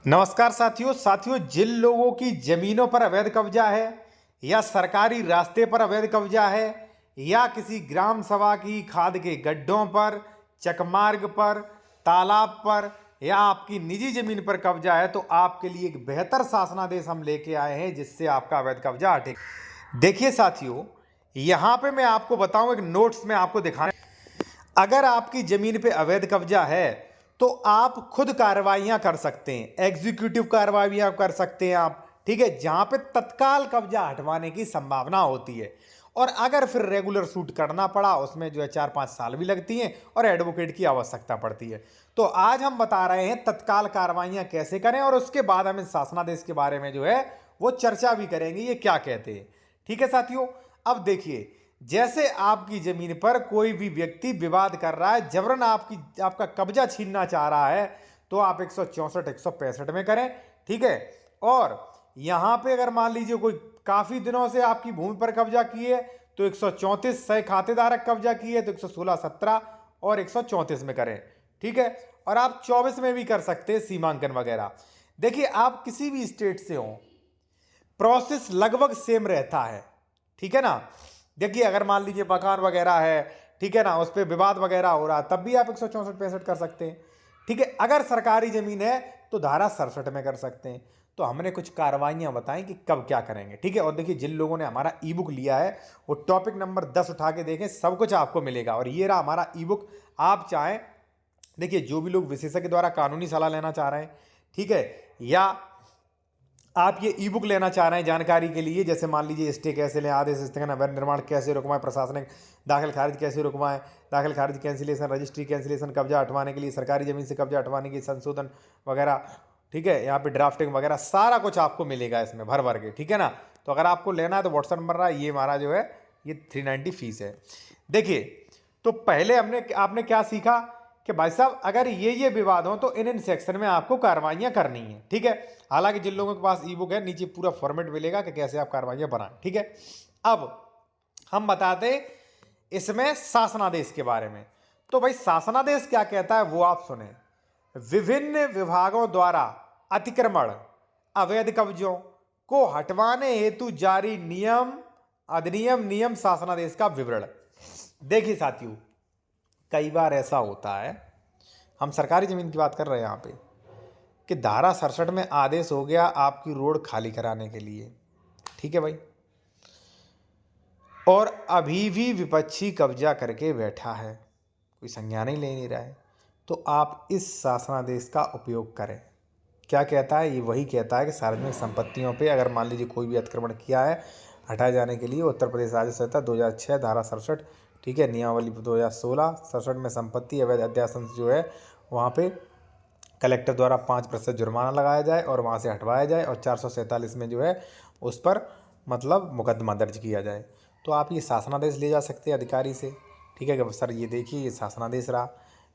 नमस्कार साथियों जिन लोगों की जमीनों पर अवैध कब्जा है या सरकारी रास्ते पर अवैध कब्जा है या किसी ग्राम सभा की खाद के गड्ढों पर, चकमार्ग पर, तालाब पर या आपकी निजी जमीन पर कब्जा है तो आपके लिए एक बेहतर शासनादेश हम लेके आए हैं जिससे आपका अवैध कब्जा हटे। देखिए साथियों, यहाँ पे मैं आपको बताऊं, एक नोट्स में आपको दिखाने, अगर आपकी जमीन पे अवैध कब्जा है तो आप खुद कार्रवाइयां कर सकते हैं, एग्जीक्यूटिव कार्रवाइयां कर सकते हैं आप, ठीक है, जहां पे तत्काल कब्जा हटवाने की संभावना होती है। और अगर फिर रेगुलर सूट करना पड़ा उसमें जो है 4-5 साल भी लगती हैं और एडवोकेट की आवश्यकता पड़ती है। तो आज हम बता रहे हैं तत्काल कार्रवाइयां कैसे करें और उसके बाद हम इस शासनादेश के बारे में जो है वो चर्चा भी करेंगे, ये क्या कहते हैं। ठीक है साथियों, अब देखिए, जैसे आपकी जमीन पर कोई भी व्यक्ति विवाद कर रहा है, जबरन आपका कब्जा छीनना चाह रहा है, तो आप 164 165 में करें, ठीक है। और यहां पे अगर मान लीजिए कोई काफी दिनों से आपकी भूमि पर कब्जा किए तो 134, सह खातेदारक कब्जा किए तो 116 17 और 134 में करें, ठीक है। और आप 24 में भी कर सकते हैं, सीमांकन वगैरह। देखिए, आप किसी भी स्टेट से हो, प्रोसेस लगभग सेम रहता है, ठीक है ना। देखिए, अगर मान लीजिए मकान वगैरह है, ठीक है ना, उस पर विवाद वगैरह हो रहा, तब भी आप 164 65 कर सकते हैं, ठीक है। अगर सरकारी जमीन है तो धारा 67 में कर सकते हैं। तो हमने कुछ कार्रवाइयां बताई कि कब क्या करेंगे, ठीक है। और देखिए, जिन लोगों ने हमारा ई बुक लिया है वो टॉपिक नंबर 10 उठा के देखें, सब कुछ आपको मिलेगा। और ये रहा हमारा ई बुक। आप चाहें, देखिए, जो भी लोग विशेषज्ञ द्वारा कानूनी सलाह लेना चाह रहे हैं, ठीक है, या आप ये ई बुक लेना चाह रहे हैं जानकारी के लिए, जैसे मान लीजिए स्टे कैसे लें, आदेश स्थगन, अवैध निर्माण कैसे रुकवाएं, प्रशासनिक दाखिल खारिज कैसे रुकवाएं, दाखिल खारिज कैंसिलेशन, रजिस्ट्री कैंसिलेशन, कब्जा हटवाने के लिए, सरकारी जमीन से कब्जा हटवाने की संशोधन वगैरह, ठीक है, यहाँ पे ड्राफ्टिंग वगैरह सारा कुछ आपको मिलेगा इसमें भर भर के, ठीक है ना। तो अगर आपको लेना है तो व्हाट्सएप नंबर रहा, ये हमारा जो है ये 390 फीस है। देखिए, तो पहले आपने क्या सीखा कि भाई साहब, अगर ये विवाद हो तो इन सेक्शन में आपको कार्रवाइयां करनी है, ठीक है। हालांकि जिन लोगों के पास ई बुक है, नीचे पूरा फॉर्मेट मिलेगा कि कैसे आप कार्रवाइयां बनाएं, ठीक है। अब हम बताते इसमें शासनादेश के बारे में। तो भाई, शासनादेश क्या कहता है वो आप सुने। विभिन्न विभागों द्वारा अतिक्रमण, अवैध कब्जों को हटवाने हेतु जारी नियम, अधिनियम, नियम, शासनादेश का विवरण। देखिए साथियों, कई बार ऐसा होता है, हम सरकारी जमीन की बात कर रहे हैं यहाँ पे, कि धारा 67 में आदेश हो गया आपकी रोड खाली कराने के लिए, ठीक है भाई, और अभी भी विपक्षी कब्जा करके बैठा है, कोई संज्ञान ही ले नहीं रहा है, तो आप इस शासनादेश का उपयोग करें। क्या कहता है ये? वही कहता है कि सार्वजनिक संपत्तियों पे अगर मान लीजिए कोई भी अतिक्रमण किया है, हटाए जाने के लिए उत्तर प्रदेश राज्य संहिता 2006 धारा 67, ठीक है, नियमावली 2016 67 में संपत्ति अवैध अध्यासन जो है वहाँ पे कलेक्टर द्वारा 5% जुर्माना लगाया जाए और वहाँ से हटवाया जाए, और 447 में जो है उस पर मतलब मुकदमा दर्ज किया जाए। तो आप ये शासनादेश ले जा सकते हैं अधिकारी से, ठीक है कि सर ये देखिए ये शासनादेश रहा,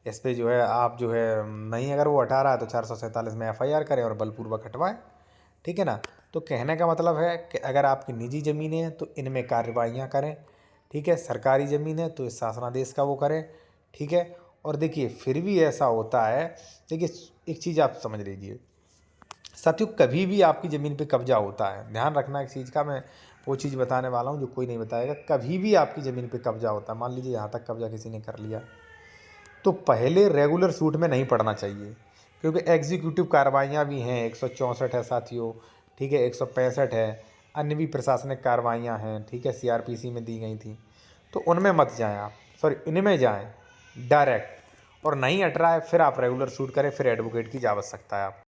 इस पर जो है आप जो है नहीं, अगर वो हटा रहा है तो 447 में FIR करें और बलपूर्वक हटवाएं, ठीक है ना। तो कहने का मतलब है कि अगर आपकी निजी ज़मीनें हैं तो इनमें कार्रवाइयाँ करें, ठीक है, सरकारी ज़मीन है तो इस शासनादेश का वो करें, ठीक है। और देखिए, फिर भी ऐसा होता है, देखिए एक चीज़ आप समझ लीजिए साथियों, कभी भी आपकी ज़मीन पे कब्जा होता है, ध्यान रखना एक चीज़ का, मैं वो चीज़ बताने वाला हूँ जो कोई नहीं बताएगा। कभी भी आपकी ज़मीन पे कब्जा होता है, मान लीजिए यहाँ तक कब्जा किसी ने कर लिया, तो पहले रेगुलर सूट में नहीं पड़ना चाहिए, क्योंकि एग्जीक्यूटिव कार्रवाइयाँ भी हैं, 164 है साथियों, ठीक है, 165 है, अन्य भी प्रशासनिक कार्रवाइयाँ हैं, ठीक है, CRPC में दी गई थी, तो उनमें मत जाएं आप, सॉरी इनमें जाएं डायरेक्ट। और नहीं हट रहा है फिर आप रेगुलर सूट करें, फिर एडवोकेट की आवश्यकता है आप।